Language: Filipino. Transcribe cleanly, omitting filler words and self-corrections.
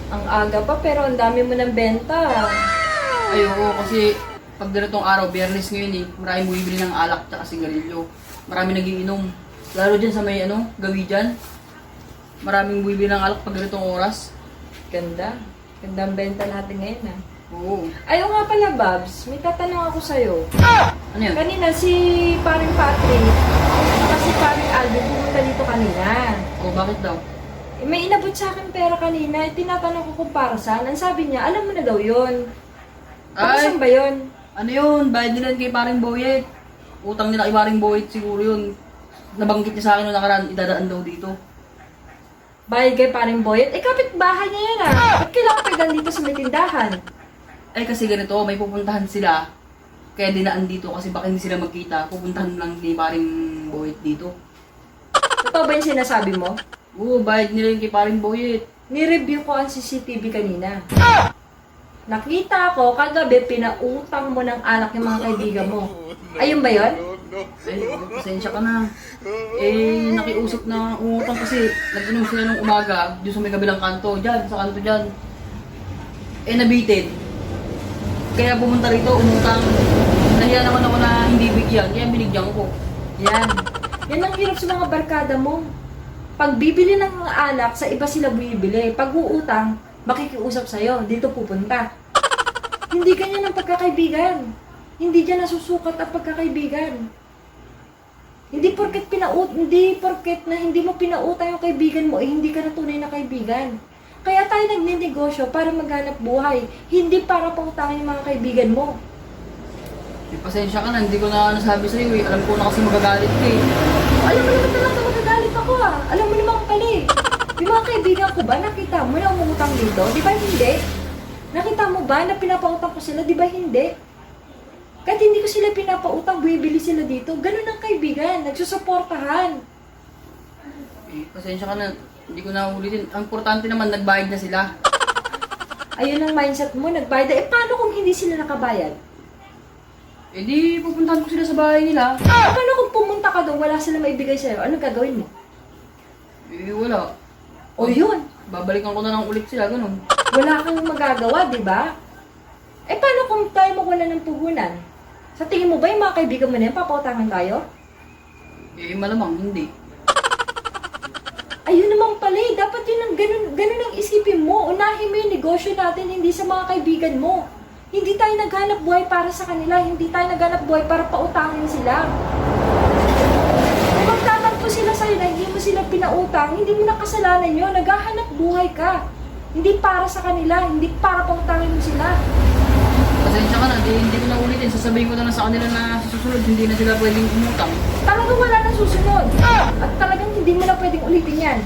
Ang aga pa pero ang dami mo ng benta. Ay, oo, kasi pag ganitong araw, biyernes ngayon maraming bumibili ng alak at sigarilyo. Marami nagiinom. Lalo dyan sa may gawi dyan. Maraming bumibili ng alak pag ganitong oras. Ganda. Ganda ang benta natin ngayon ah. Oo. Ayaw nga pala, Babs. May tatanong ako sa'yo. Ano yun? Kanina si paring Patrick, saka si paring Alvin pumunta dito kanina. Oo, bakit daw? May inabot sa akin pera kanina, tinatanong ko kung para saan. Ang sabi niya, alam mo na daw yun. Para saan ba yun? Ano yun? Bayad nila kay paring Boyet. Utang nila kay paring Boyet siguro yun. Nabanggit niya sa akin noong nakaraan, idadaan daw dito. Bayad kay paring Boyet? Eh, kapit-bahay niya yan ah. Ba't kailangan pa dito sa may tindahan? Ay kasi ganito, may pupuntahan sila. Kaya dinaan dito kasi baka hindi sila magkita. Pupuntahan lang ni paring Boyet dito. Totoo ba yung sinasabi mo? Oo, bayad nila yung kay paring Boyet. Ni-review ko ang CCTV kanina. Nakita ko, kagabi pinautang mo ng alak yung mga kaibigan mo. Ayun ba yun? Ay, pasensya ka na. Eh, nakiusap na umutang kasi nag-inom sila nung umaga dun sa may kabilang kanto. Dyan, sa kanto dyan. Eh, nabitin. Kaya pumunta rito, umutang. Nahiya naman ako na hindi bigyan, kaya binigyan ko. Yan. Yan ang hirap sa mga barkada mo. Pag bibili ng mga alak, sa iba sila bibili. Pag uutang, makikiusap sa'yo. Dito pupunta. Hindi ganyan ang pagkakaibigan. Hindi dyan nasusukat ang pagkakaibigan. Hindi porket na hindi mo pinautang yung kaibigan mo, eh hindi ka na tunay na kaibigan. Kaya tayo nagninegosyo para maghanap buhay. Hindi para pautangin yung mga kaibigan mo. Eh, pasensya ka na, hindi ko na nasabi sa'yo eh. Alam ko na kasi magagalit ka eh. Alam mo naman talaga magagalit ako ah. Alam mo naman pala eh. Yung mga kaibigan ko ba, nakita mo na umutang dito? Di ba hindi? Nakita mo ba na pinapautang ko sila? Di ba hindi? Kahit hindi ko sila pinapautang, bibili sila dito. Ganun ang kaibigan. Nagsusuportahan. Eh, pasensya ka na, hindi ko na ulitin. Ang importante naman, nagbayad na sila. Ayun ang mindset mo, nagbayad. Eh paano kung hindi sila nakabayad? Eh di, pupuntahan ko sila sa bahay nila. Paano kung pumunta ka doon, wala sila maibigay sa'yo? Anong gagawin mo? Eh, wala. O yun, Babalikan ko na lang ulit sila, ganun. wala kang magagawa, di ba? Eh paano kung tayo magwala ng puhunan? Sa tingin mo ba yung mga kaibigan mo na yan, papautangan tayo? Eh, malamang, hindi. Ayun naman pala eh, dapat yun ang ganun ang isipin mo. Unahin mo yung negosyo natin, hindi sa mga kaibigan mo. Hindi tayo naghanap buhay para sa kanila, hindi tayo naghanap buhay para pautangin sila. Kung magtatampo sila sa'yo na hindi mo sila pinautang, hindi mo na kasalanan yun, naghahanap buhay ka. Hindi para sa kanila, hindi para pautangin mo sila. Pasensya ka na, hindi ko na ulitin. Sasabihin ko na lang sa kanila na sa susunod, hindi na sila pwedeng umutang. Talagang wala nang susunod. At talagang hindi mo na pwedeng ulitin yan.